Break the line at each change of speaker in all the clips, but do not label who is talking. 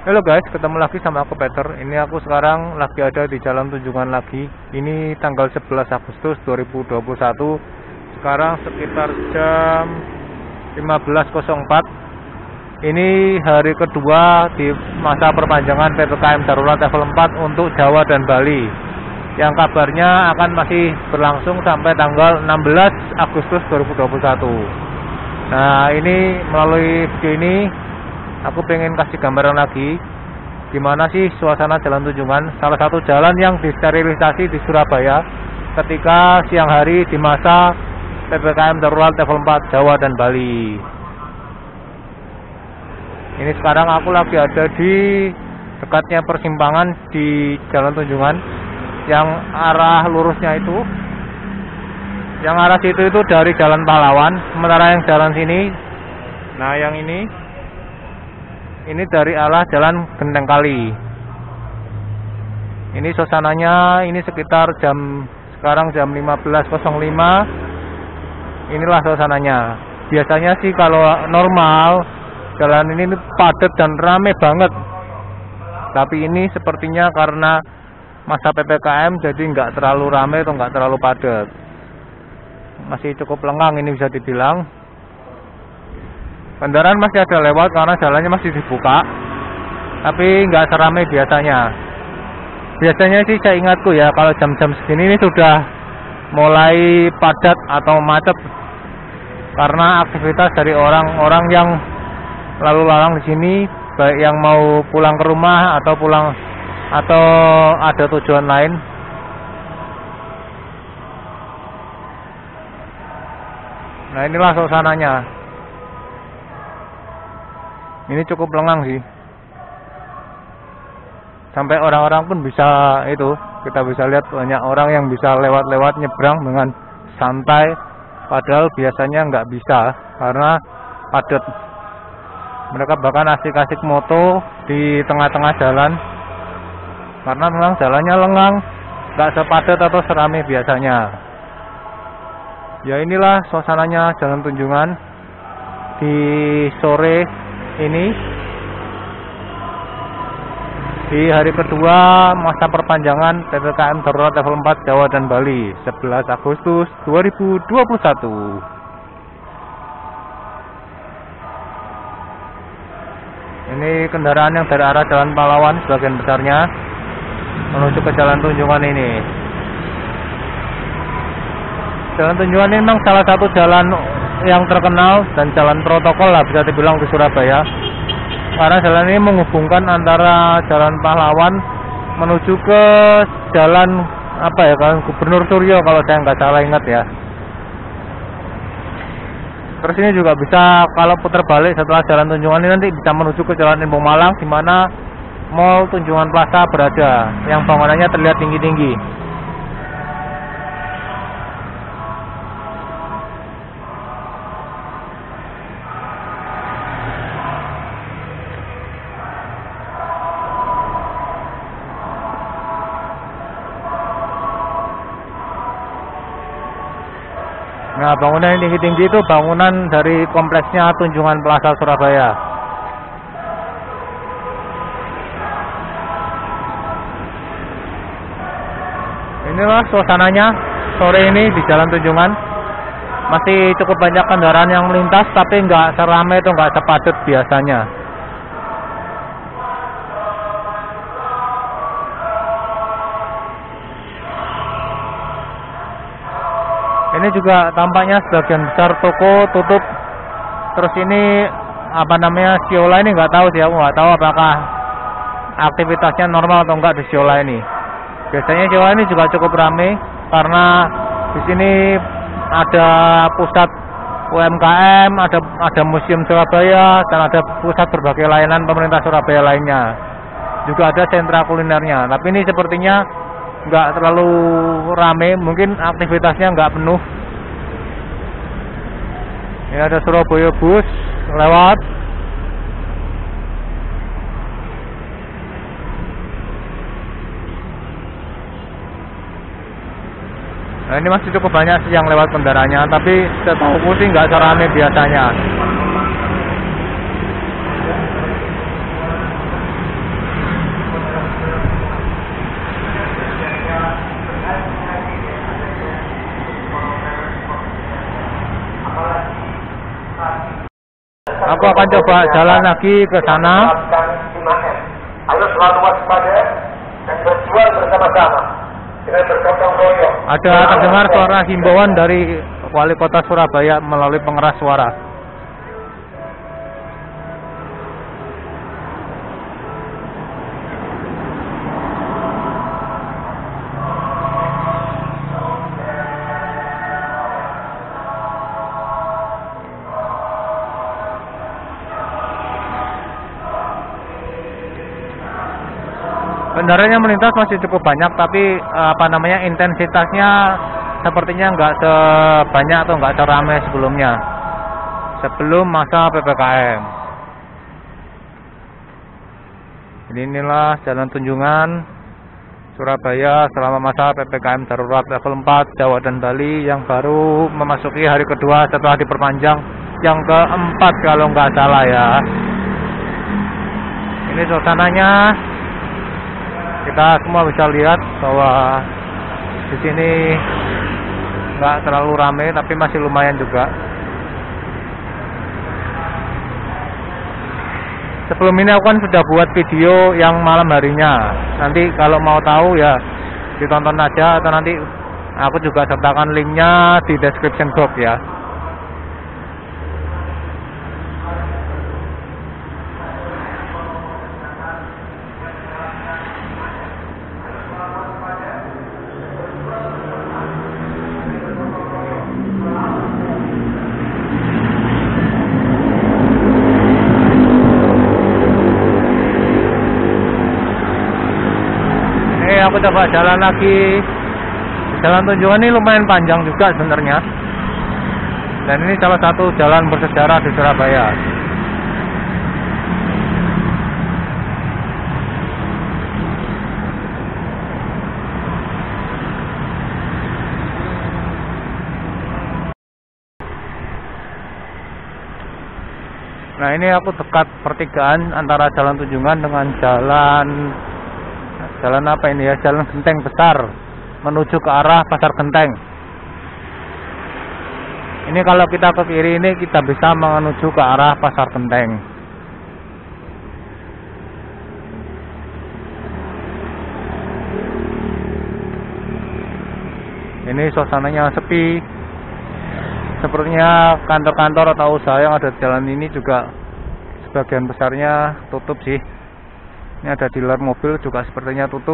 Halo guys, ketemu lagi sama aku Peter. Ini aku sekarang lagi ada di Jalan Tunjungan lagi. Ini tanggal 11 Agustus 2021. Sekarang sekitar jam 15.04. Ini hari kedua di masa perpanjangan PPKM darurat level 4 untuk Jawa dan Bali. Yang kabarnya akan masih berlangsung sampai tanggal 16 Agustus 2021. Nah, ini melalui video ini aku pengen kasih gambaran lagi gimana sih suasana Jalan Tunjungan, salah satu jalan yang disterilisasi di Surabaya ketika siang hari di masa PPKM darurat level 4 Jawa dan Bali. Ini sekarang aku lagi ada di dekatnya persimpangan di Jalan Tunjungan, yang arah lurusnya itu, yang arah situ itu dari Jalan Pahlawan, sementara yang jalan sini, nah yang ini dari arah Jalan Genteng Kali. Ini suasananya, ini sekitar sekarang jam 15.05. Inilah suasananya. Biasanya sih kalau normal jalan ini padat dan rame banget. Tapi ini sepertinya karena masa PPKM jadi nggak terlalu rame atau nggak terlalu padat. Masih cukup lengang ini bisa dibilang. Kendaraan masih ada lewat karena jalannya masih dibuka, tapi nggak seramai biasanya. Biasanya sih saya ingatku ya, kalau jam-jam segini ini sudah mulai padat atau macet karena aktivitas dari orang-orang yang lalu lalang di sini, baik yang mau pulang ke rumah atau ada tujuan lain. Nah, inilah suasananya. Ini cukup lengang sih. Sampai orang-orang pun bisa kita bisa lihat banyak orang yang bisa lewat-lewat nyebrang dengan santai, padahal biasanya nggak bisa karena padat. Mereka bahkan asik-asik moto di tengah-tengah jalan karena memang jalannya lengang, nggak sepadat atau seramai biasanya. Ya, inilah suasananya Jalan Tunjungan di sore ini, di hari kedua masa perpanjangan PPKM darurat level 4 Jawa dan Bali 11 Agustus 2021. Ini kendaraan yang dari arah Jalan Pahlawan sebagian besarnya menuju ke Jalan Tunjungan ini. Jalan Tunjungan ini memang salah satu jalan yang terkenal dan jalan protokol lah bisa dibilang di Surabaya, karena jalan ini menghubungkan antara Jalan Pahlawan menuju ke jalan Gubernur Suryo kalau saya nggak salah ingat ya. Terus ini juga bisa kalau putar balik setelah Jalan Tunjungan ini nanti bisa menuju ke Jalan Info Malang, di mana Mall Tunjungan Plaza berada, yang bangunannya terlihat tinggi-tinggi. Nah, bangunan yang tinggi-tinggi itu bangunan dari kompleksnya Tunjungan Plaza Surabaya. Inilah suasananya sore ini di Jalan Tunjungan. Masih cukup banyak kendaraan yang melintas, tapi nggak seramai atau nggak sepadat biasanya. Ini juga tampaknya sebagian besar toko tutup. Terus ini Siola ini nggak tahu sih, aku nggak tahu apakah aktivitasnya normal atau enggak di Siola ini. Biasanya Siola ini juga cukup ramai karena di sini ada pusat UMKM, ada Museum Surabaya, dan ada pusat berbagai layanan pemerintah Surabaya lainnya. Juga ada sentra kulinernya. Tapi ini sepertinya nggak terlalu rame, mungkin aktivitasnya nggak penuh. Ini ada Surabaya Bus lewat. Nah, ini masih cukup banyak sih yang lewat kendaraannya, tapi setahuku sih nggak serame biasanya. aku akan coba jalan lagi ke sana.
Ayo selalu waspada dan berjuang bersama-sama dengan bergotong royong.
Ada terdengar suara himbauan dari Wali Kota Surabaya melalui pengeras suara. Kendaraannya melintas masih cukup banyak, tapi intensitasnya sepertinya nggak sebanyak atau nggak seramai sebelumnya, sebelum masa PPKM. Inilah Jalan Tunjungan Surabaya selama masa PPKM darurat level 4 Jawa dan Bali yang baru memasuki hari kedua setelah diperpanjang yang keempat kalau nggak salah ya. Ini suasananya. Kita semua bisa lihat bahwa di sini nggak terlalu ramai, tapi masih lumayan juga. Sebelum ini aku kan sudah buat video yang malam harinya. Nanti kalau mau tahu ya ditonton aja, atau nanti aku juga sertakan linknya di description box ya. Aku coba jalan lagi. Jalan Tunjungan ini lumayan panjang juga sebenarnya, dan ini salah satu jalan bersejarah di Surabaya. Nah, ini aku dekat pertigaan antara Jalan Tunjungan dengan jalan apa ini ya, Jalan Genteng Besar menuju ke arah Pasar Genteng. Ini kalau kita ke kiri ini kita bisa menuju ke arah Pasar Genteng. Ini suasananya sepi. Sepertinya kantor-kantor atau usaha yang ada di jalan ini juga sebagian besarnya tutup sih. Ini ada dealer mobil juga sepertinya tutup.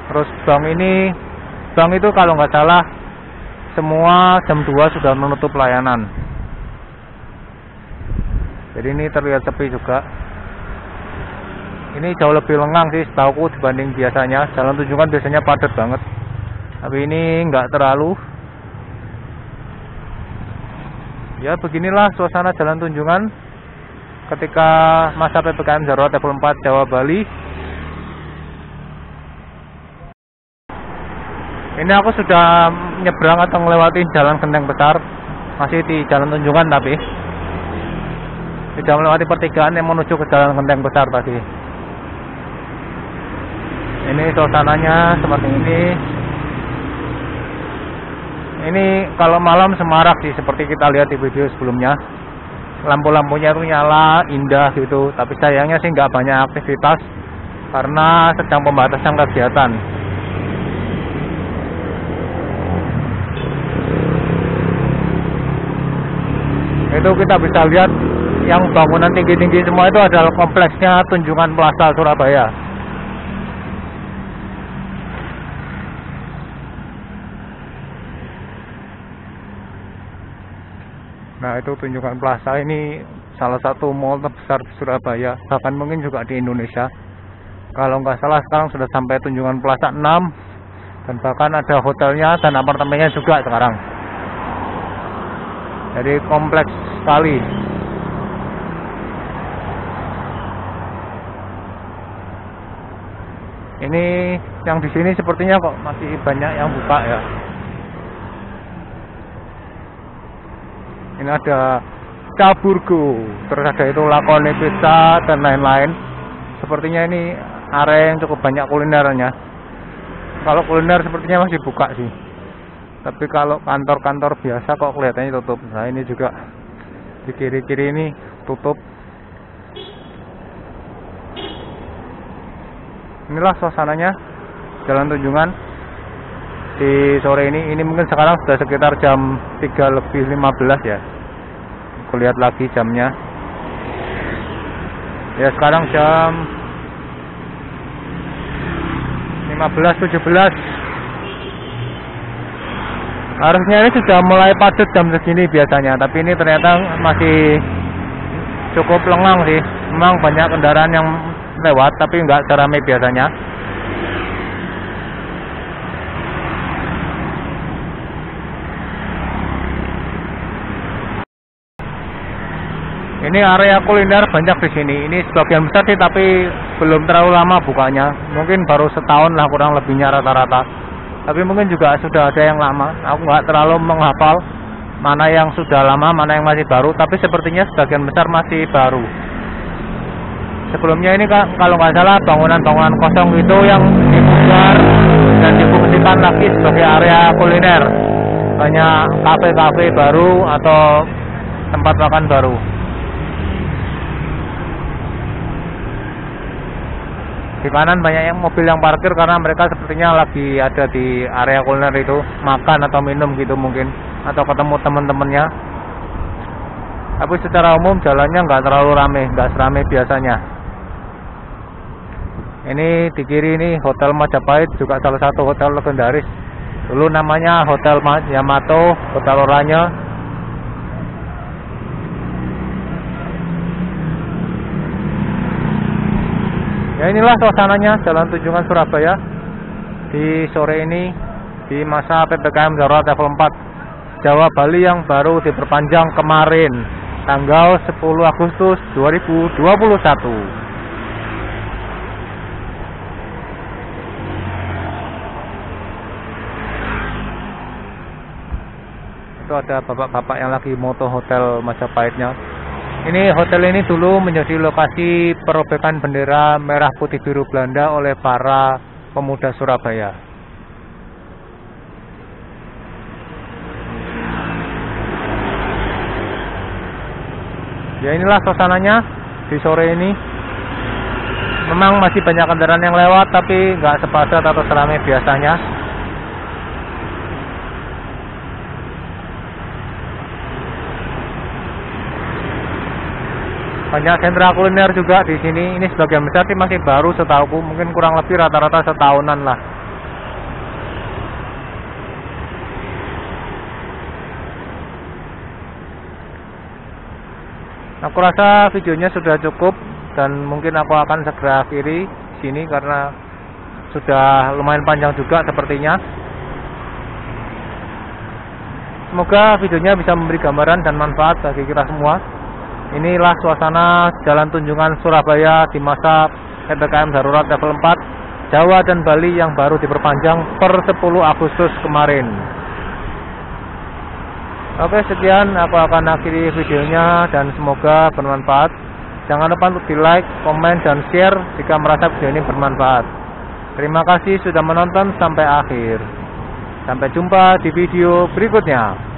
Terus bank itu kalau nggak salah semua jam 2 sudah menutup layanan. Jadi ini terlihat sepi juga. Ini jauh lebih lengang sih setauku dibanding biasanya. Jalan Tunjungan biasanya padat banget, tapi ini nggak terlalu. Ya beginilah suasana Jalan Tunjungan ketika masa PPKM darurat level 4 Jawa Bali. Ini aku sudah nyebrang atau ngelewatin Jalan Genteng Besar, masih di Jalan Tunjungan, tapi sudah melewati pertigaan yang menuju ke Jalan Genteng Besar tadi. Ini suasananya seperti ini. Ini kalau malam semarak sih seperti kita lihat di video sebelumnya. Lampu-lampunya itu nyala, indah gitu. Tapi sayangnya sih nggak banyak aktivitas karena sedang pembatasan kegiatan. Itu kita bisa lihat yang bangunan tinggi-tinggi semua itu adalah kompleksnya Tunjungan Plaza Surabaya. Nah, itu Tunjungan Plaza ini salah satu mall terbesar di Surabaya, bahkan mungkin juga di Indonesia. Kalau nggak salah sekarang sudah sampai Tunjungan Plaza 6, dan bahkan ada hotelnya dan apartemennya juga sekarang. Jadi kompleks sekali. Ini yang di sini sepertinya kok masih banyak yang buka ya. Ini ada Caburgo, terus ada itu Lakone Pizza dan lain-lain. Sepertinya ini area yang cukup banyak kulinernya. Kalau kuliner sepertinya masih buka sih, tapi kalau kantor-kantor biasa kok kelihatannya tutup. Nah, ini juga di kiri-kiri ini tutup. Inilah suasananya Jalan Tunjungan di sore ini. Ini mungkin sekarang sudah sekitar jam 3:15 ya. Aku lihat lagi jamnya. Ya sekarang jam 15:17. Harusnya ini sudah mulai padat jam segini biasanya, tapi ini ternyata masih cukup lengang sih. Memang banyak kendaraan yang lewat, tapi nggak seramai biasanya. Ini area kuliner banyak di sini. Ini sebagian besar sih, tapi belum terlalu lama bukanya. Mungkin baru setahun lah kurang lebihnya rata-rata. Tapi mungkin juga sudah ada yang lama. Aku nggak terlalu menghafal mana yang sudah lama, mana yang masih baru. Tapi sepertinya sebagian besar masih baru. Sebelumnya ini kalau nggak salah bangunan-bangunan kosong itu yang dibugar dan difungsikan lagi sebagai area kuliner. Banyak kafe-kafe baru atau tempat makan baru. Di kanan banyak yang mobil yang parkir karena mereka sepertinya lagi ada di area kuliner itu, makan atau minum gitu mungkin, atau ketemu teman-temannya. Tapi secara umum jalannya nggak terlalu ramai, nggak seramai biasanya. Ini di kiri ini Hotel Majapahit, juga salah satu hotel legendaris. Dulu namanya Hotel Yamato, Hotel Oranye. Ya inilah suasananya Jalan Tunjungan Surabaya di sore ini di masa PPKM Darurat level 4 Jawa Bali yang baru diperpanjang kemarin tanggal 10 Agustus 2021. Itu ada bapak-bapak yang lagi moto Hotel Majapahitnya. Ini hotel ini dulu menjadi lokasi perobekan bendera merah putih biru Belanda oleh para pemuda Surabaya. Ya inilah suasananya di sore ini. Memang masih banyak kendaraan yang lewat, tapi nggak sepadat atau seramai biasanya. Banyak sentra kuliner juga di sini. Ini sebagian besar sih masih baru setahuku, mungkin kurang lebih rata-rata setahunan lah. Aku rasa videonya sudah cukup dan mungkin aku akan segera akhiri sini karena sudah lumayan panjang juga sepertinya. Semoga videonya bisa memberi gambaran dan manfaat bagi kita semua. Inilah suasana Jalan Tunjungan Surabaya di masa PPKM Darurat level 4 Jawa dan Bali yang baru diperpanjang per 10 Agustus kemarin. Oke, sekian aku akan akhiri videonya dan semoga bermanfaat. Jangan lupa untuk di like, komen, dan share jika merasa video ini bermanfaat. Terima kasih sudah menonton sampai akhir. Sampai jumpa di video berikutnya.